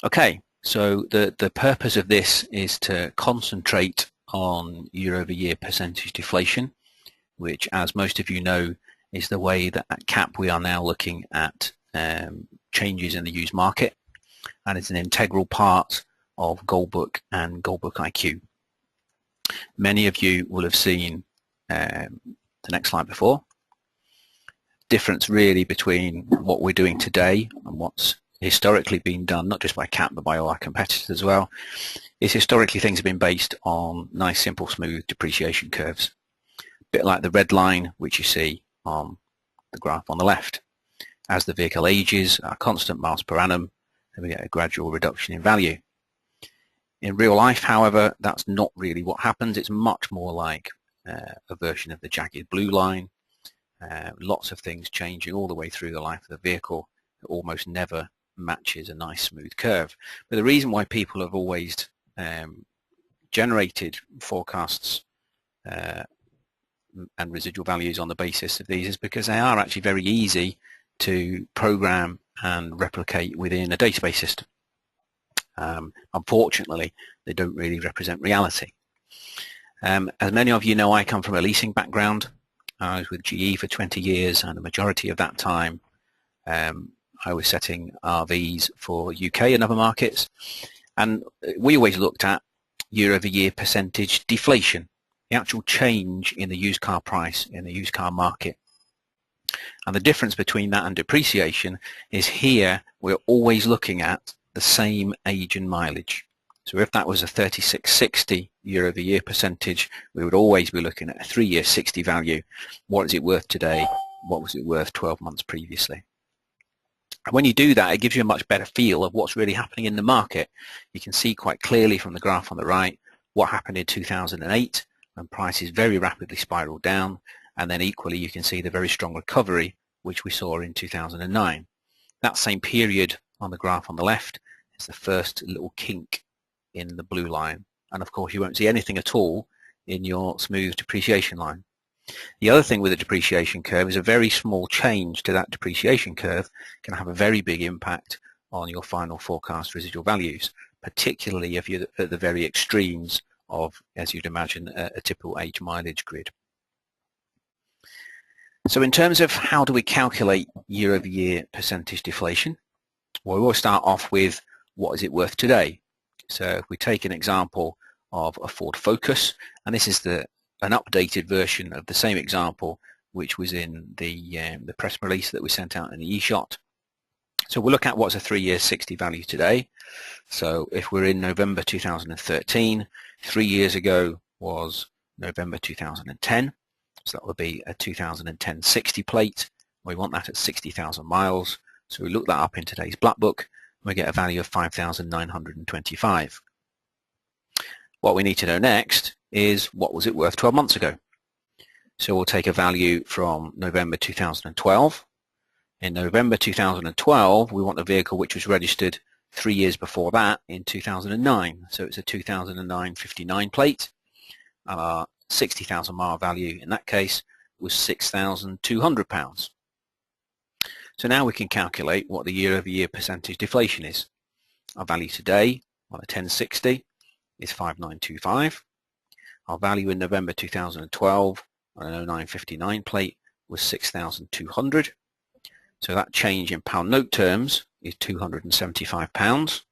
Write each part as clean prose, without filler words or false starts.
Okay, so the purpose of this is to concentrate on year-over-year percentage deflation, which, as most of you know, is the way that at CAP we are now looking at changes in the used market, and it's an integral part of Goldbook and Goldbook IQ. Many of you will have seen the next slide before. Difference really between what we're doing today and what's historically been done, not just by CAP but by all our competitors as well, is historically things have been based on nice, simple, smooth depreciation curves. A bit like the red line which you see on the graph on the left. As the vehicle ages, our constant miles per annum, then we get a gradual reduction in value. In real life, however, that's not really what happens. It's much more like a version of the jagged blue line. Lots of things changing all the way through the life of the vehicle. It almost never matches a nice smooth curve. But the reason why people have always generated forecasts and residual values on the basis of these is because they are actually very easy to program and replicate within a database system. Unfortunately, they don't really represent reality. As many of you know, I come from a leasing background. I was with GE for 20 years, and the majority of that time I was setting RVs for UK and other markets, and we always looked at year-over-year percentage deflation, the actual change in the used car price in the used car market. And the difference between that and depreciation is here we're always looking at the same age and mileage. So if that was a 3660 year-over-year percentage, we would always be looking at a 3-year 60 value. What is it worth today? What was it worth 12 months previously? And when you do that, it gives you a much better feel of what's really happening in the market. You can see quite clearly from the graph on the right what happened in 2008 when prices very rapidly spiraled down, and then equally you can see the very strong recovery which we saw in 2009. That same period on the graph on the left is the first little kink in the blue line, and of course you won't see anything at all in your smooth depreciation line. The other thing with a depreciation curve is a very small change to that depreciation curve can have a very big impact on your final forecast residual values, particularly if you're at the very extremes of, as you'd imagine, a typical age mileage grid. So in terms of how do we calculate year-over-year percentage deflation, well, we always start off with what is it worth today. So if we take an example of a Ford Focus, and this is an updated version of the same example which was in the press release that we sent out in the e-shot. So we'll look at what's a 3-year 60 value today. So if we're in November 2013, 3 years ago was November 2010. So that would be a 2010 60 plate. We want that at 60,000 miles. So we look that up in today's Black Book, and we get a value of 5,925. What we need to know next is what was it worth 12 months ago. So we'll take a value from November 2012. In November 2012, we want a vehicle which was registered 3 years before that in 2009. So it's a 2009 59 plate. And our 60,000 mile value in that case was £6,200. So now we can calculate what the year-over-year percentage deflation is. Our value today on a 1060 is 5,925. Our value in November 2012 on an 0959 plate was 6,200. So that change in pound note terms is £275,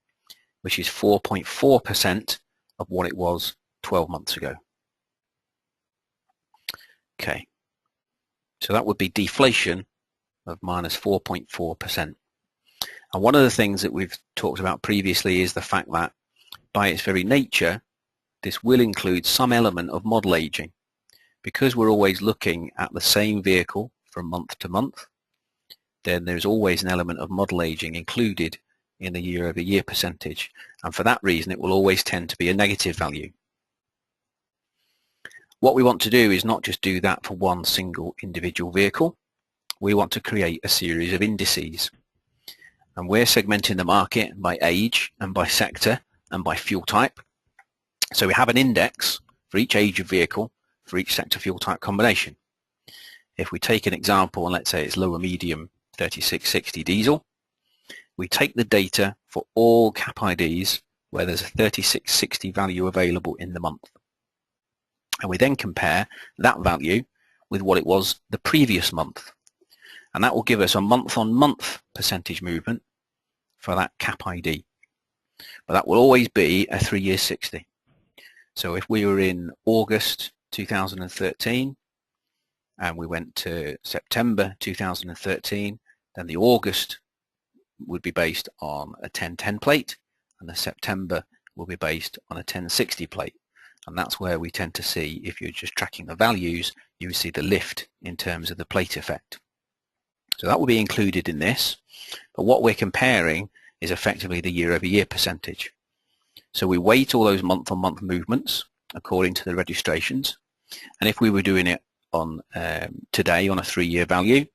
which is 4.4% of what it was 12 months ago. Okay, so that would be deflation of minus 4.4%. And one of the things that we've talked about previously is the fact that by its very nature, this will include some element of model aging. Because we're always looking at the same vehicle from month to month, then there's always an element of model aging included in the year-over-year percentage. And for that reason, it will always tend to be a negative value. What we want to do is not just do that for one single individual vehicle. We want to create a series of indices. And we're segmenting the market by age and by sector and by fuel type. So we have an index for each age of vehicle for each sector fuel type combination. If we take an example, and let's say it's lower medium 3660 diesel, we take the data for all cap IDs where there's a 3660 value available in the month. And we then compare that value with what it was the previous month. And that will give us a month-on-month percentage movement for that cap ID. But that will always be a 3-year 60. So if we were in August 2013 and we went to September 2013, then the August would be based on a 1010 plate and the September will be based on a 1060 plate. And that's where we tend to see, if you're just tracking the values, you see the lift in terms of the plate effect. So that will be included in this, but what we're comparing is effectively the year-over-year percentage. So we weight all those month-on-month movements according to the registrations, and if we were doing it on today on a 3-year value,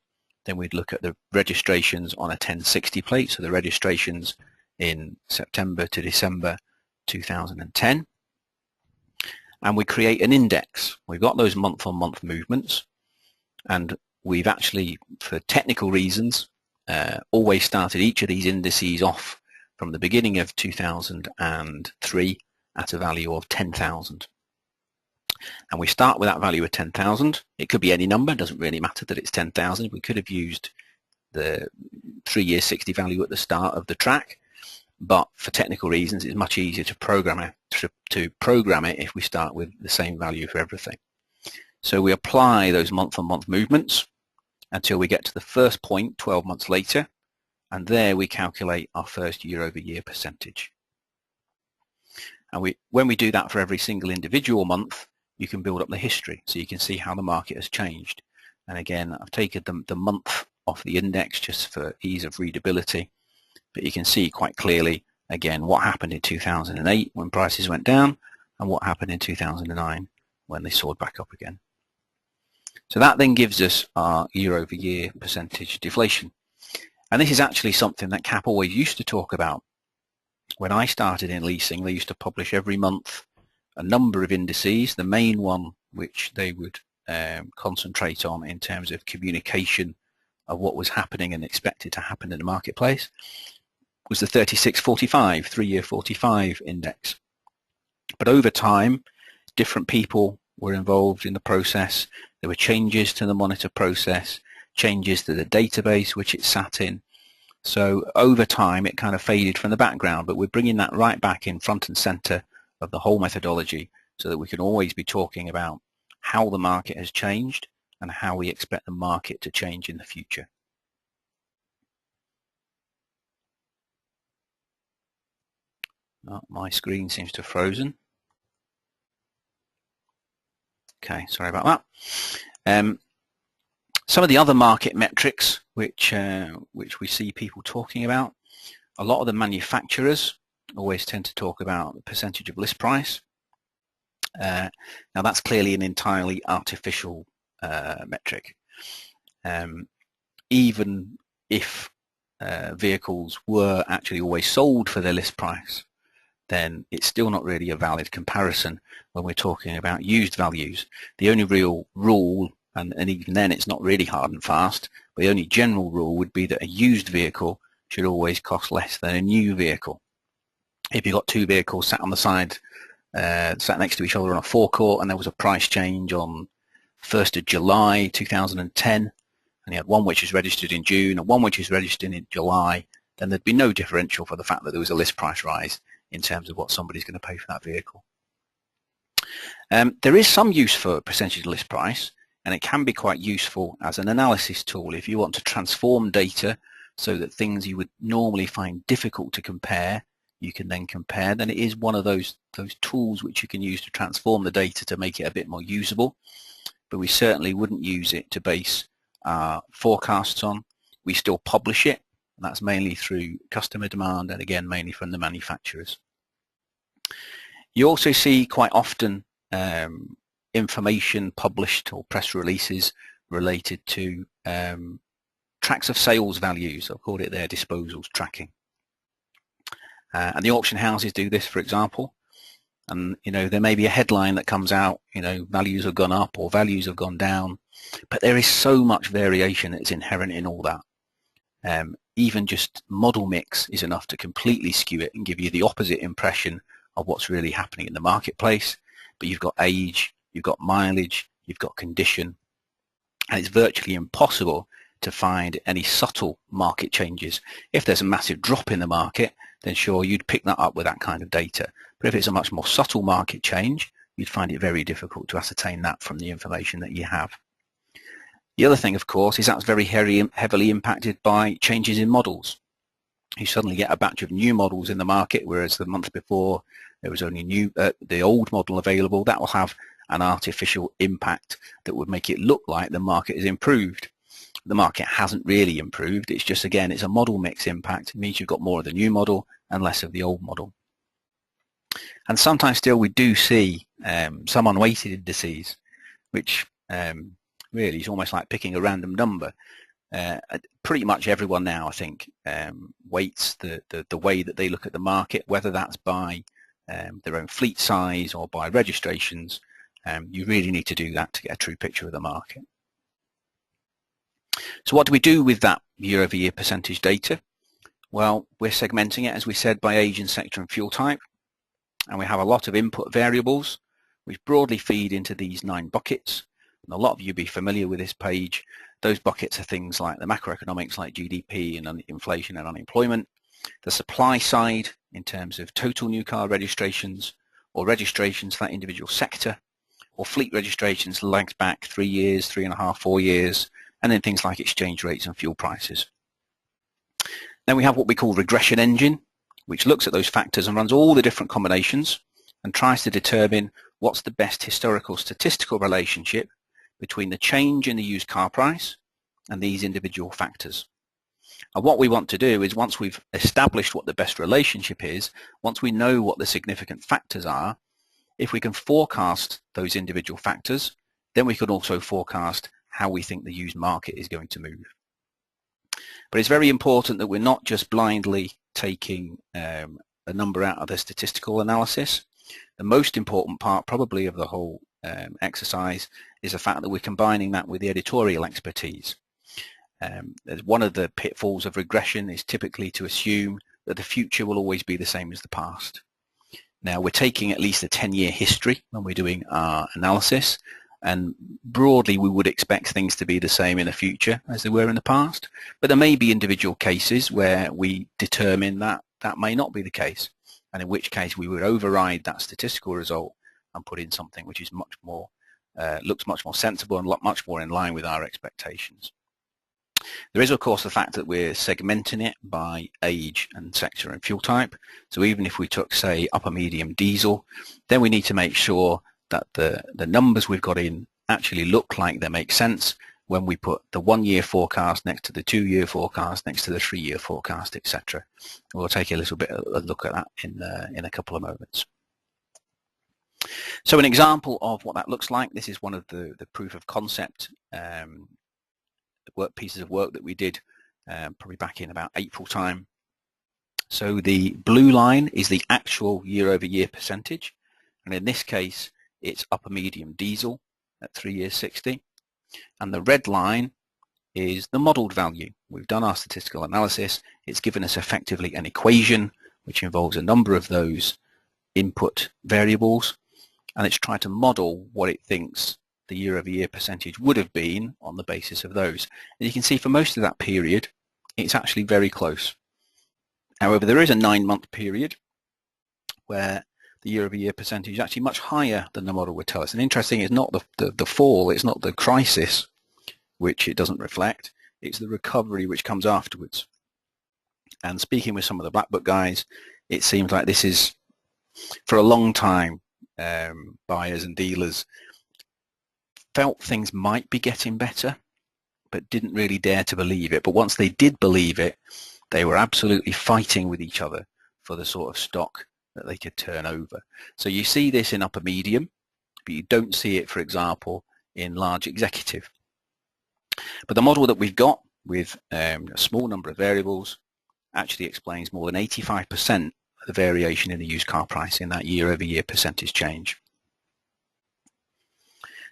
then we'd look at the registrations on a 1060 plate, so the registrations in September to December 2010, and we create an index. We've got those month-on-month movements, and we've actually, for technical reasons, always started each of these indices off from the beginning of 2003 at a value of 10,000. And we start with that value of 10,000. It could be any number, it doesn't really matter that it's 10,000. We could have used the 3-year 60 value at the start of the track, but for technical reasons it's much easier to program it if we start with the same value for everything. So we apply those month-on-month movements until we get to the first point 12 months later, and there we calculate our first year-over-year percentage. And when we do that for every single individual month, you can build up the history, so you can see how the market has changed. And again, I've taken the month off the index just for ease of readability, but you can see quite clearly, again, what happened in 2008 when prices went down, and what happened in 2009 when they soared back up again. So that then gives us our year-over-year percentage deflation. And this is actually something that CAP always used to talk about. When I started in leasing, they used to publish every month a number of indices. The main one which they would concentrate on in terms of communication of what was happening and expected to happen in the marketplace was the 3645, 3-year 45 index. But over time, different people were involved in the process. There were changes to the monitor process, changes to the database which it sat in. So over time it kind of faded from the background, but we're bringing that right back in front and center of the whole methodology so that we can always be talking about how the market has changed and how we expect the market to change in the future. Oh, my screen seems to have frozen. Okay, sorry about that. Some of the other market metrics which we see people talking about, a lot of the manufacturers always tend to talk about the percentage of list price. Now that's clearly an entirely artificial metric. Even if vehicles were actually always sold for their list price, then it's still not really a valid comparison when we're talking about used values. The only real rule, and even then it's not really hard and fast, but the only general rule would be that a used vehicle should always cost less than a new vehicle. If you've got two vehicles sat on the side, sat next to each other on a forecourt, and there was a price change on 1st of July 2010, and you had one which is registered in June and one which is registered in July, then there'd be no differential for the fact that there was a list price rise in terms of what somebody's going to pay for that vehicle. There is some use for percentage list price, and it can be quite useful as an analysis tool if you want to transform data so that things you would normally find difficult to compare, you can then compare. Then it is one of those tools which you can use to transform the data to make it a bit more usable, but we certainly wouldn't use it to base our forecasts on. We still publish it, and that's mainly through customer demand, and again mainly from the manufacturers. You also see quite often information published or press releases related to tracks of sales values. I've called it their disposals tracking. And the auction houses do this, for example. And there may be a headline that comes out, values have gone up or values have gone down, but there is so much variation that's inherent in all that. Even just model mix is enough to completely skew it and give you the opposite impression of what's really happening in the marketplace. But you've got age, you've got mileage, you've got condition, and it's virtually impossible to find any subtle market changes. If there's a massive drop in the market, then sure, you'd pick that up with that kind of data. But if it's a much more subtle market change, you'd find it very difficult to ascertain that from the information that you have. The other thing, of course, is that's very heavily impacted by changes in models. You suddenly get a batch of new models in the market, whereas the month before there was only the old model available. That will have an artificial impact that would make it look like the market has improved. The market hasn't really improved. It's just, again, it's a model mix impact. It means you've got more of the new model and less of the old model. And sometimes still we do see some unweighted indices, which really is almost like picking a random number. Pretty much everyone now, I think, weights the way that they look at the market, whether that's by their own fleet size or by registrations. You really need to do that to get a true picture of the market. So what do we do with that year-over-year percentage data? Well, we're segmenting it, as we said, by age and sector and fuel type. And we have a lot of input variables, which broadly feed into these 9 buckets. And a lot of you will be familiar with this page. Those buckets are things like the macroeconomics, like GDP and inflation and unemployment. The supply side, in terms of total new car registrations, or registrations for that individual sector, or fleet registrations lagged back 3 years, 3.5, 4 years, and then things like exchange rates and fuel prices. Then we have what we call regression engine, which looks at those factors and runs all the different combinations and tries to determine what's the best historical statistical relationship between the change in the used car price and these individual factors. And what we want to do is, once we've established what the best relationship is, once we know what the significant factors are, if we can forecast those individual factors, then we can also forecast how we think the used market is going to move. But it's very important that we're not just blindly taking a number out of the statistical analysis. The most important part probably of the whole exercise is the fact that we're combining that with the editorial expertise. One of the pitfalls of regression is typically to assume that the future will always be the same as the past. Now, we're taking at least a 10-year history when we're doing our analysis, and broadly we would expect things to be the same in the future as they were in the past, but there may be individual cases where we determine that that may not be the case, and in which case we would override that statistical result and put in something which is much more looks much more sensible and much more in line with our expectations. There is, of course, the fact that we're segmenting it by age and sector and fuel type. So even if we took, say, upper medium diesel, then we need to make sure that the numbers we've got in actually look like they make sense when we put the 1-year forecast next to the 2-year forecast, next to the 3-year forecast, etc. We'll take a little bit of a look at that in a couple of moments. So an example of what that looks like, this is one of the proof of concept pieces of work that we did probably back in about April time. So the blue line is the actual year-over-year percentage, and in this case it's upper medium diesel at 3 years 60, and the red line is the modeled value. We've done our statistical analysis. It's given us effectively an equation which involves a number of those input variables, and it's tried to model what it thinks the year-over-year percentage would have been on the basis of those. And you can see for most of that period it's actually very close. However, there is a 9-month period where the year-over-year percentage is actually much higher than the model would tell us. And interesting, it's not the fall, it's not the crisis which it doesn't reflect, it's the recovery which comes afterwards. And speaking with some of the Black Book guys, it seems like this is, for a long time, buyers and dealers felt things might be getting better, but didn't really dare to believe it. But once they did believe it, they were absolutely fighting with each other for the sort of stock that they could turn over. So you see this in upper medium, but you don't see it, for example, in large executive. But the model that we've got with a small number of variables actually explains more than 85% of the variation in the used car price in that year-over-year percentage change.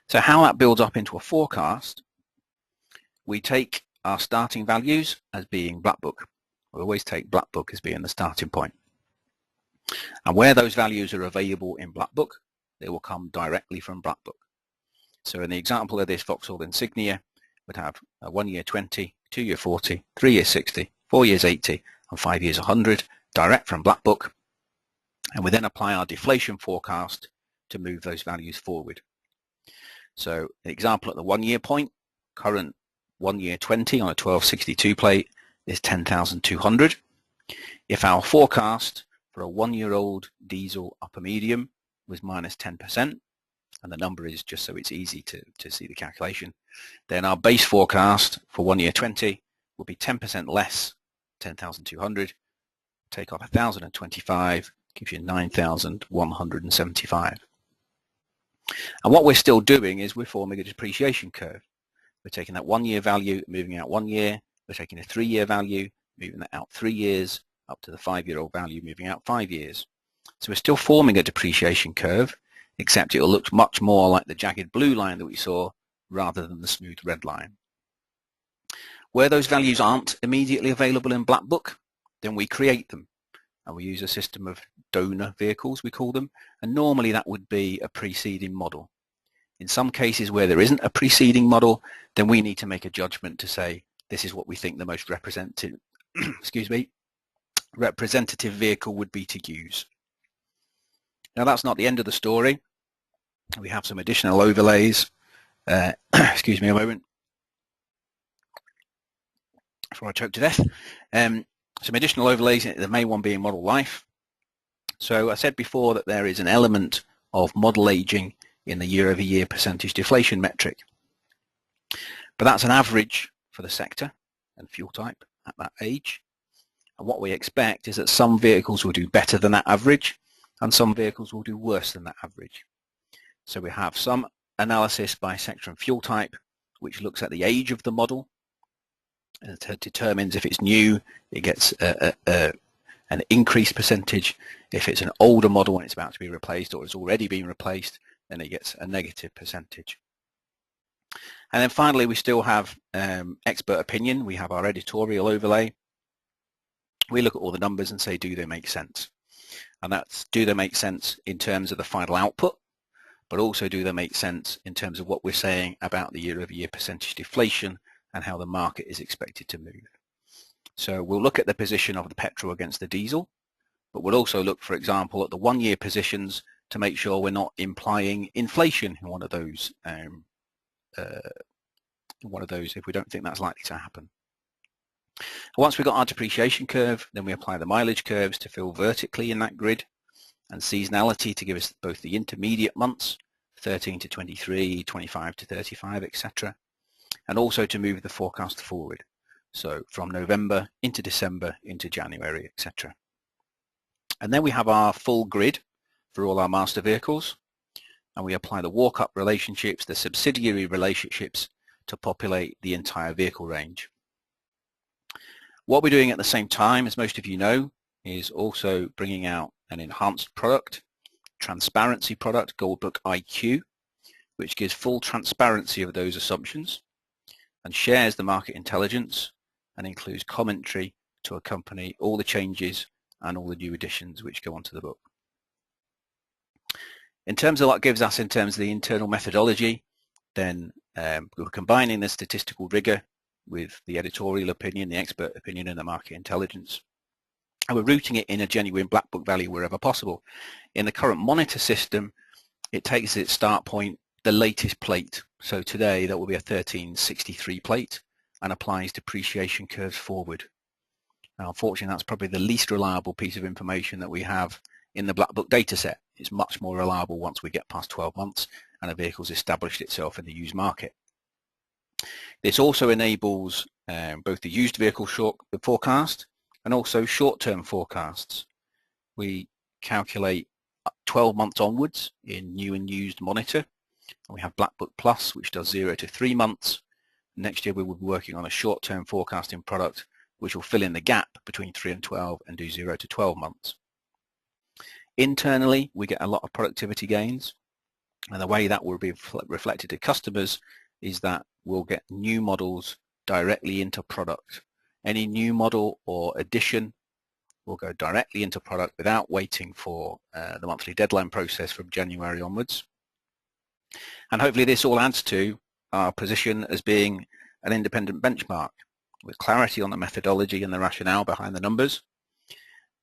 So how that builds up into a forecast, we take our starting values as being Black Book. We always take Black Book as being the starting point. And where those values are available in Black Book, they will come directly from Black Book. So in the example of this Vauxhall Insignia, we'd have a 1 year 20, 2 year 40, 3 years 60, 4 years 80, and 5 years 100, direct from Black Book. And we then apply our deflation forecast to move those values forward. So the example at the 1 year point, current 1 year 20 on a 1262 plate is 10,200. If our forecast for a 1 year old diesel upper medium was minus 10%, and the number is just so it's easy to see the calculation, then our base forecast for 1 year 20 will be 10% less, 10,200, take off 1,025, gives you 9,175. And what we're still doing is we're forming a depreciation curve. We're taking that 1 year value, moving out 1 year, we're taking a 3 year value, moving that out 3 years, up to the 5 year old value, moving out 5 years. So we're still forming a depreciation curve, except it'll look much more like the jagged blue line that we saw rather than the smooth red line. Where those values aren't immediately available in Black Book, then we create them. And we use a system of donor vehicles, we call them, and normally that would be a preceding model. In some cases where there isn't a preceding model, then we need to make a judgment to say this is what we think the most representative representative vehicle would be to use. Now that's not the end of the story. We have some additional overlays. Excuse me a moment before I choke to death. Some additional overlays, the main one being model life. So I said before that there is an element of model aging in the year-over-year percentage deflation metric. But that's an average for the sector and fuel type at that age. And what we expect is that some vehicles will do better than that average and some vehicles will do worse than that average. So we have some analysis by sector and fuel type, which looks at the age of the model and it determines if it's new, it gets an increased percentage. If it's an older model and it's about to be replaced or it's already been replaced, then it gets a negative percentage. And then finally, we still have expert opinion. We have our editorial overlay. We look at all the numbers and say, do they make sense? And that's, do they make sense in terms of the final output, but also do they make sense in terms of what we're saying about the year-over-year percentage deflation and how the market is expected to move. So we'll look at the position of the petrol against the diesel, but we'll also look, for example, at the 1 year positions to make sure we're not implying inflation in one of those if we don't think that's likely to happen. Once we've got our depreciation curve, then we apply the mileage curves to fill vertically in that grid and seasonality to give us both the intermediate months, 13 to 23, 25 to 35, etc., and also to move the forecast forward. So from November into December into January, etc. And then we have our full grid for all our master vehicles, and we apply the walk-up relationships, the subsidiary relationships, to populate the entire vehicle range. What we're doing at the same time, as most of you know, is also bringing out an enhanced product, transparency product, Goldbook IQ, which gives full transparency of those assumptions and shares the market intelligence and includes commentary to accompany all the changes and all the new additions which go onto the book. In terms of what it gives us in terms of the internal methodology, then we're combining the statistical rigor with the editorial opinion, the expert opinion, and the market intelligence. And we're rooting it in a genuine Black Book value wherever possible. In the current monitor system, it takes its start point the latest plate. So today that will be a 1363 plate and applies depreciation curves forward. Now, unfortunately, that's probably the least reliable piece of information that we have in the Black Book data set. It's much more reliable once we get past 12 months and a vehicle's established itself in the used market. This also enables both the used vehicle forecast and also short-term forecasts. We calculate 12 months onwards in new and used monitor. And we have Black Book Plus, which does 0 to 3 months. Next year we will be working on a short-term forecasting product which will fill in the gap between 3 and 12 and do 0 to 12 months. Internally, we get a lot of productivity gains, and the way that will be reflected to customers is that we'll get new models directly into product. Any new model or addition will go directly into product without waiting for the monthly deadline process from January onwards. And hopefully this all adds to our position as being an independent benchmark with clarity on the methodology and the rationale behind the numbers.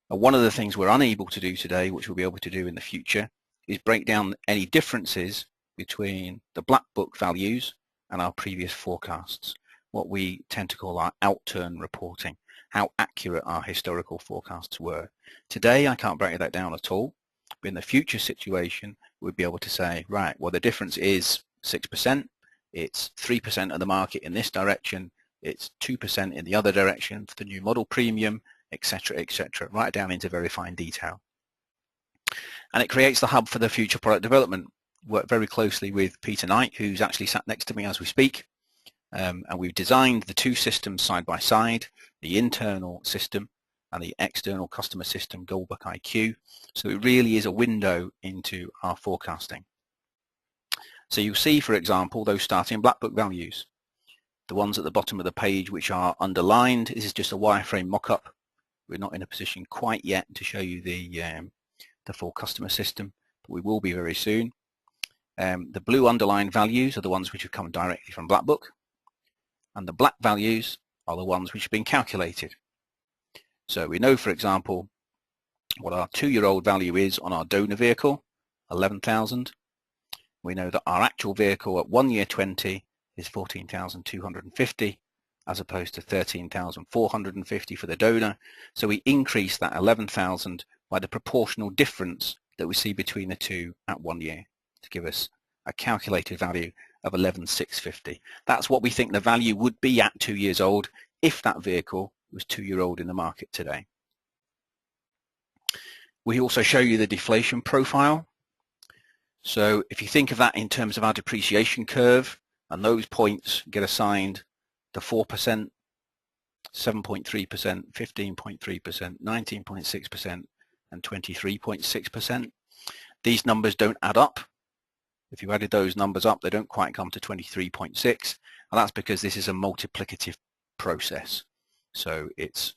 And one of the things we're unable to do today, which we'll be able to do in the future, is break down any differences between the black book values and our previous forecasts, what we tend to call our outturn reporting, how accurate our historical forecasts were. Today I can't break that down at all, but in the future situation we'd be able to say, right, well the difference is 6%, it's 3% of the market in this direction, it's 2% in the other direction for the new model premium, etc., right down into very fine detail. And it creates the hub for the future product development. Work very closely with Peter Knight, who's actually sat next to me as we speak, and we've designed the two systems side by side, the internal system and the external customer system, Goldbook iQ. So it really is a window into our forecasting. So you'll see, for example, those starting black book values. The ones at the bottom of the page which are underlined, this is just a wireframe mock-up. We're not in a position quite yet to show you the full customer system, but we will be very soon. The blue underlined values are the ones which have come directly from black book, and the black values are the ones which have been calculated. So we know, for example, what our 2-year-old value is on our donor vehicle, 11,000. We know that our actual vehicle at 1 year 20 is 14,250 as opposed to 13,450 for the donor. So we increase that 11,000 by the proportional difference that we see between the two at 1 year to give us a calculated value of 11,650. That's what we think the value would be at 2 years old if that vehicle was 2-year-old in the market today. We also show you the deflation profile. So if you think of that in terms of our depreciation curve, and those points get assigned the 4%, 7.3%, 15.3%, 19.6%, and 23.6%. These numbers don't add up. If you added those numbers up, they don't quite come to 23.6, and that's because this is a multiplicative process. So it's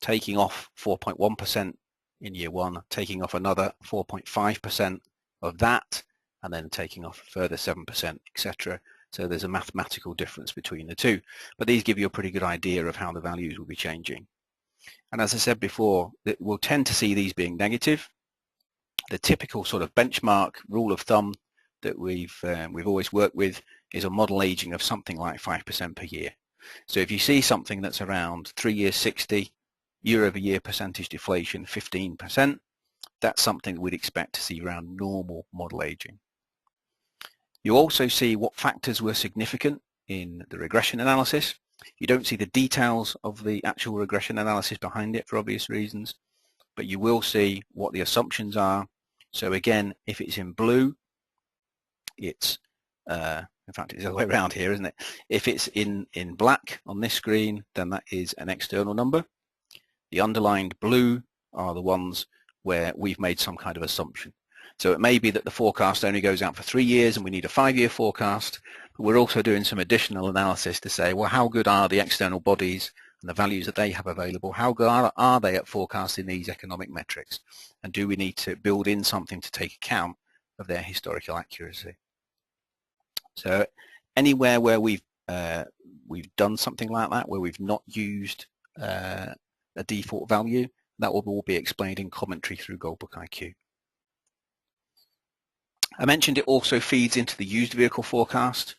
taking off 4.1% in year 1, taking off another 4.5% of that, and then taking off a further 7%, etc. So there's a mathematical difference between the two. But these give you a pretty good idea of how the values will be changing. And as I said before, we'll tend to see these being negative. The typical sort of benchmark rule of thumb that we've always worked with is a model aging of something like 5% per year. So if you see something that's around 3 years 60, year-over-year percentage deflation 15%, that's something we'd expect to see around normal model aging. You also see what factors were significant in the regression analysis. You don't see the details of the actual regression analysis behind it for obvious reasons, but you will see what the assumptions are. So again, if it's in blue, it's in fact it's the other way around here, isn't it? If it's in black on this screen, then that is an external number. The underlined blue are the ones where we've made some kind of assumption. So it may be that the forecast only goes out for 3 years and we need a 5-year forecast, but we're also doing some additional analysis to say, well, how good are the external bodies and the values that they have available? How good are they at forecasting these economic metrics? And do we need to build in something to take account of their historical accuracy? So anywhere where we've done something like that, where we've not used a default value, that will all be explained in commentary through Goldbook iQ. I mentioned it also feeds into the used vehicle forecast.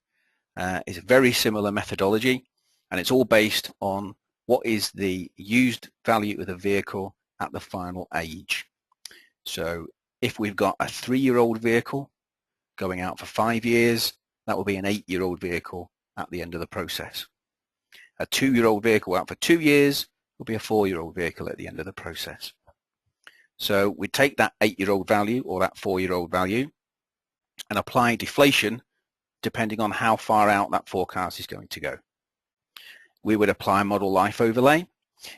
It's a very similar methodology, and it's all based on what is the used value of the vehicle at the final age. So if we've got a 3-year-old vehicle going out for 5 years, that will be an 8-year-old vehicle at the end of the process. A 2-year-old vehicle out for 2 years will be a 4-year-old vehicle at the end of the process. So we take that 8-year-old value or that 4-year-old value and apply deflation depending on how far out that forecast is going to go. We would apply a model life overlay.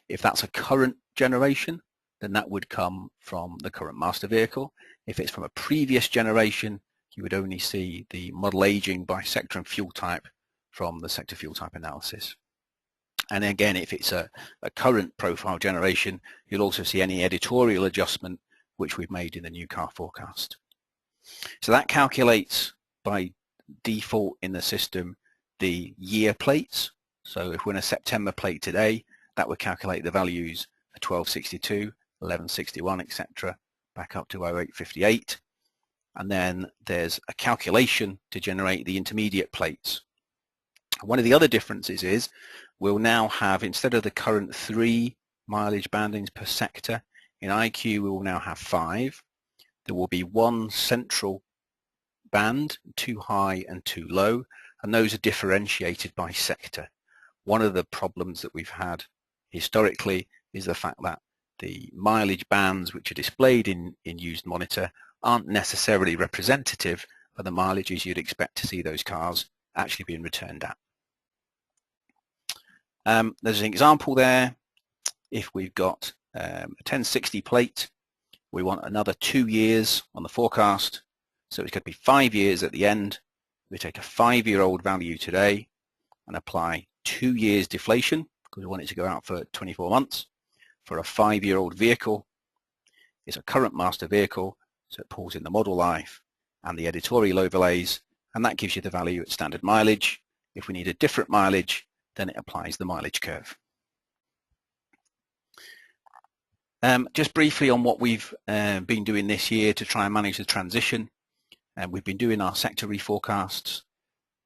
If that's a current generation, then that would come from the current master vehicle. If it's from a previous generation, you would only see the model aging by sector and fuel type from the sector fuel type analysis. And again, if it's a current profile generation, you'll also see any editorial adjustment which we've made in the new car forecast. So that calculates by default in the system the year plates. So if we're in a September plate today, that would calculate the values for 1262, 1161, etc., back up to 0858. And then there's a calculation to generate the intermediate plates. One of the other differences is we'll now have, instead of the current 3 mileage bandings per sector, in IQ we will now have 5. There will be 1 central band, 2 high and 2 low, and those are differentiated by sector. One of the problems that we've had historically is the fact that the mileage bands which are displayed in used monitor aren't necessarily representative of the mileages you'd expect to see those cars actually being returned at. There's an example there. If we've got a 1060 plate, we want another 2 years on the forecast, so it's going to be 5 years at the end. We take a 5-year-old value today and apply 2 years deflation, because we want it to go out for 24 months. For a 5-year-old vehicle, it's a current master vehicle, so it pulls in the model life and the editorial overlays, and that gives you the value at standard mileage. If we need a different mileage, then it applies the mileage curve. Just briefly on what we've been doing this year to try and manage the transition. We've been doing our sector reforecasts,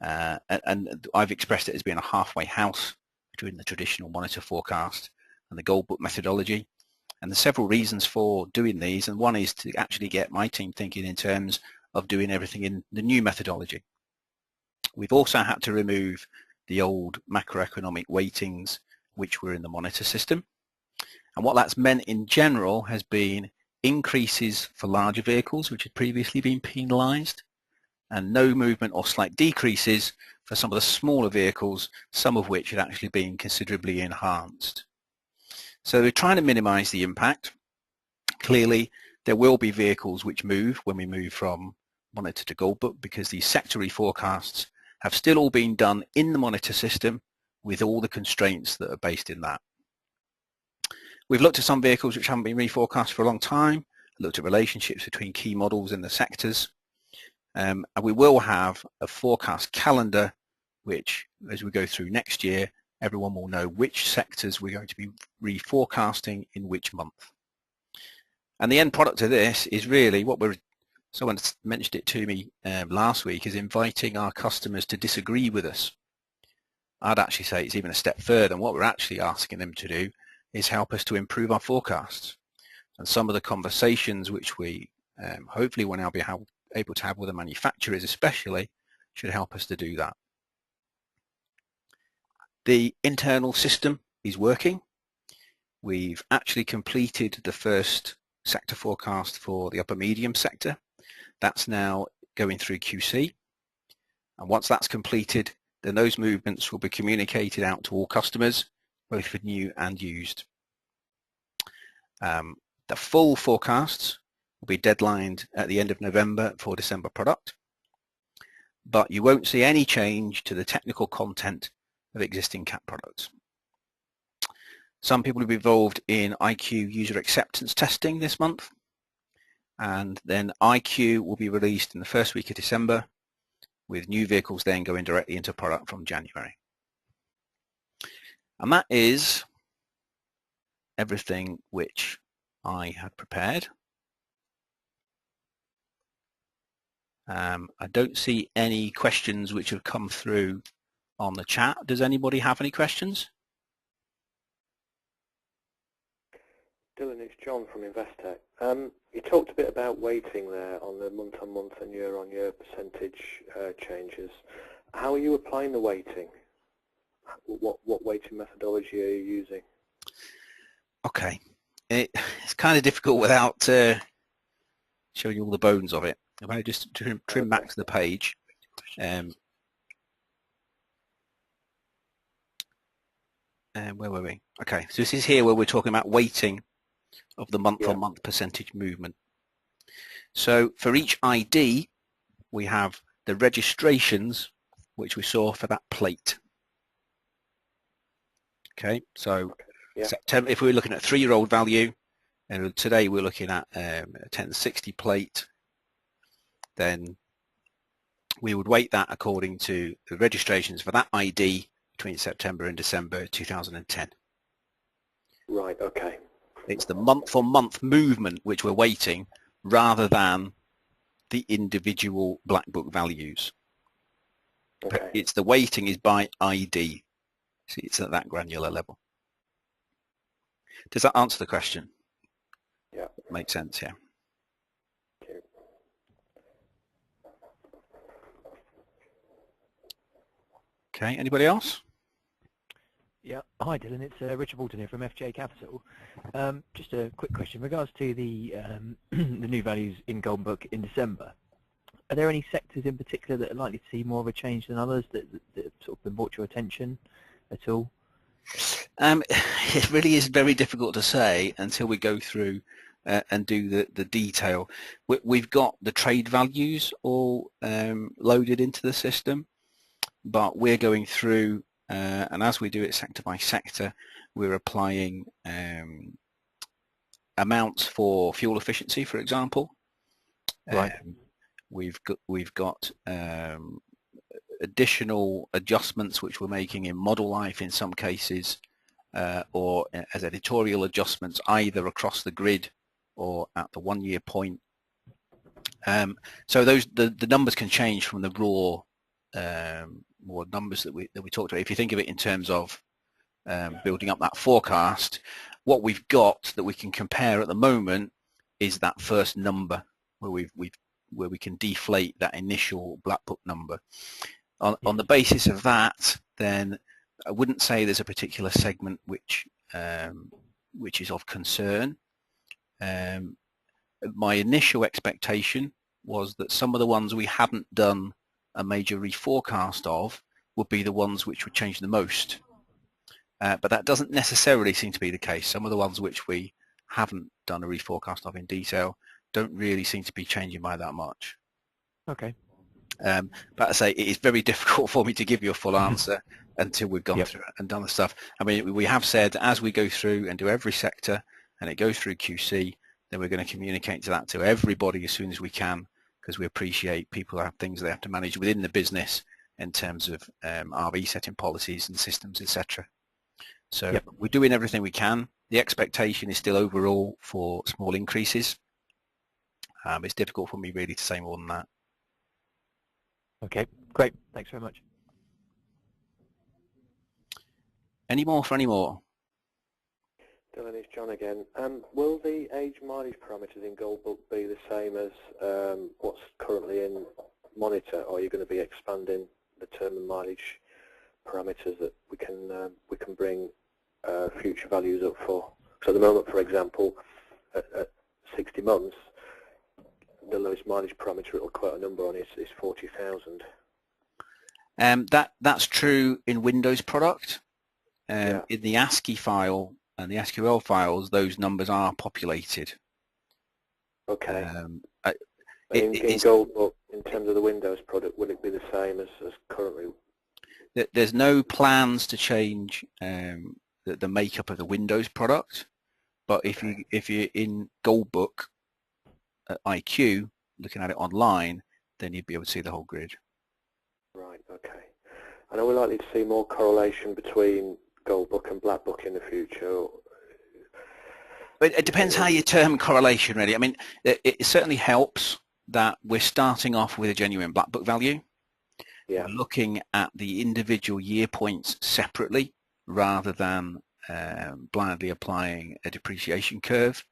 and I've expressed it as being a halfway house between the traditional monitor forecast and the gold book methodology. And there's several reasons for doing these, and one is to actually get my team thinking in terms of doing everything in the new methodology. We've also had to remove the old macroeconomic weightings which were in the monitor system. And what that's meant in general has been increases for larger vehicles which had previously been penalised, and no movement or slight decreases for some of the smaller vehicles, some of which had actually been considerably enhanced. So we're trying to minimise the impact. Clearly there will be vehicles which move when we move from monitor to gold book, because these sector reforecasts have still all been done in the monitor system with all the constraints that are based in that. We've looked at some vehicles which haven't been reforecast for a long time, looked at relationships between key models in the sectors, and we will have a forecast calendar which, as we go through next year, everyone will know which sectors we're going to be reforecasting in which month. And the end product of this is really what someone mentioned it to me last week, is inviting our customers to disagree with us. I'd actually say it's even a step further, and what we're actually asking them to do is help us to improve our forecasts. And some of the conversations which we hopefully will now be able to have with the manufacturers especially should help us to do that. The internal system is working. We've actually completed the first sector forecast for the upper medium sector. That's now going through QC. And once that's completed, then those movements will be communicated out to all customers, both for new and used. The full forecasts will be deadlined at the end of November for December product, but you won't see any change to the technical content of existing CAT products. Some people will be involved in IQ user acceptance testing this month, and then IQ will be released in the first week of December, with new vehicles then going directly into product from January. And that is everything which I had prepared. I don't see any questions which have come through on the chat. Does anybody have any questions? Dylan, it's John from Investec. You talked a bit about weighting there on the month-on-month and year-on-year percentage changes. How are you applying the weighting? What weighting methodology are you using? Okay, it's kind of difficult without showing you all the bones of it. If I just trim back to the page. Where were we? Okay, so this is here where we're talking about weighting of the month-on-month percentage movement. So for each ID, we have the registrations which we saw for that plate. Okay, so Yeah. September, if we were looking at 3-year-old value, and today we're looking at a 1060 plate, then we would weight that according to the registrations for that ID between September and December 2010. Right, okay. It's the month-on-month movement which we're weighting rather than the individual black book values. Okay. It's the weighting is by ID. See, it's at that granular level. Does that answer the question? Yeah. Makes sense, yeah. Thank you. Okay, anybody else? Yeah, hi Dylan, it's Richard Bolton here from FJ Capital. Just a quick question. In regards to the the new values in Golden Book in December, are there any sectors in particular that are likely to see more of a change than others that have sort of been brought to your attention at all? It really is very difficult to say until we go through and do the detail. We've got the trade values all loaded into the system, but we're going through and as we do it sector by sector, we're applying amounts for fuel efficiency, for example. Right. We've got additional adjustments which we're making in model life in some cases, or as editorial adjustments either across the grid or at the 1 year point. So the numbers can change from the raw more numbers that we talked about. If you think of it in terms of building up that forecast, what we've got that we can compare at the moment is that first number where we can deflate that initial black book number. On the basis of that, then I wouldn't say there's a particular segment which is of concern. My initial expectation was that some of the ones we hadn't done a major reforecast of would be the ones which would change the most. But that doesn't necessarily seem to be the case. Some of the ones which we haven't done a reforecast of in detail don't really seem to be changing by that much. Okay. But I say it is very difficult for me to give you a full answer until we've gone through it and done the stuff. I mean, we have said as we go through and do every sector and it goes through QC, then we're going to communicate that to everybody as soon as we can, because we appreciate people have things they have to manage within the business in terms of RV setting policies and systems, etc. So we're doing everything we can. The expectation is still overall for small increases. It's difficult for me really to say more than that. Okay, great. Thanks very much. Any more for any more? Dylan, it's John again. Will the age mileage parameters in Gold Book be the same as what's currently in Monitor, or are you going to be expanding the term and mileage parameters that we can bring future values up for? So at the moment, for example, at 60 months, the lowest mileage parameter it'll quote a number on is 40,000. That's true in Windows product. In the ASCII file and the SQL files, those numbers are populated. Okay. In Gold Book, in terms of the Windows product, will it be the same as currently? There's no plans to change the makeup of the Windows product, but if you're in Gold Book at IQ, looking at it online, then you'd be able to see the whole grid. Right, okay. And are we likely to see more correlation between Gold Book and Black Book in the future? But it depends how you term correlation, really. I mean, it certainly helps that we're starting off with a genuine Black Book value. Yeah. We're looking at the individual year points separately rather than blindly applying a depreciation curve.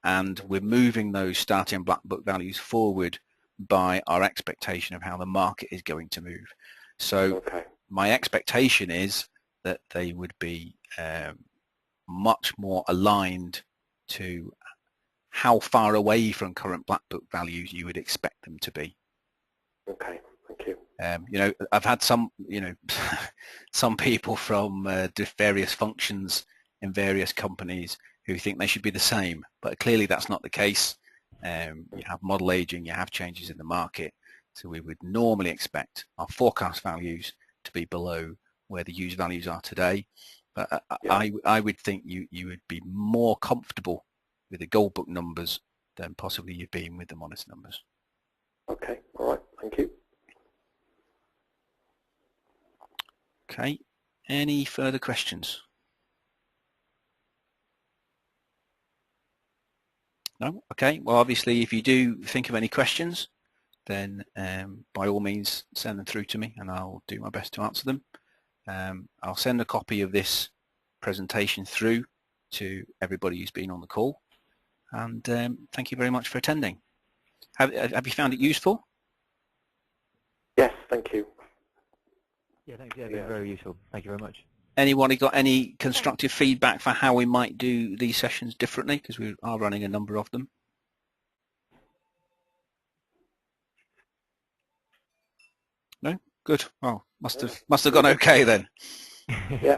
And we're moving those starting Black Book values forward by our expectation of how the market is going to move. So my expectation is that they would be much more aligned to how far away from current Black Book values you would expect them to be. Okay, thank you. You know, I've had some, some people from various functions in various companies who think they should be the same, but clearly that's not the case. You have model aging, you have changes in the market, So we would normally expect our forecast values to be below where the used values are today. But I would think you would be more comfortable with the gold book numbers than possibly you've been with the modest numbers. Okay, all right, thank you. Okay, any further questions? No? Okay, well obviously if you do think of any questions, then by all means send them through to me and I'll do my best to answer them. I'll send a copy of this presentation through to everybody who's been on the call, and thank you very much for attending. Have you found it useful? Yes, thank you. Yeah, thanks. Yeah, been very useful. Thank you very much. Anyone got any constructive feedback for how we might do these sessions differently, because we are running a number of them? No? Good. Well, must have gone okay then. Yeah.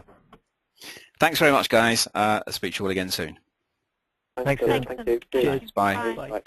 Thanks very much, guys. I'll speak to you all again soon. Thanks. Thank you. Cheers. Bye. Bye.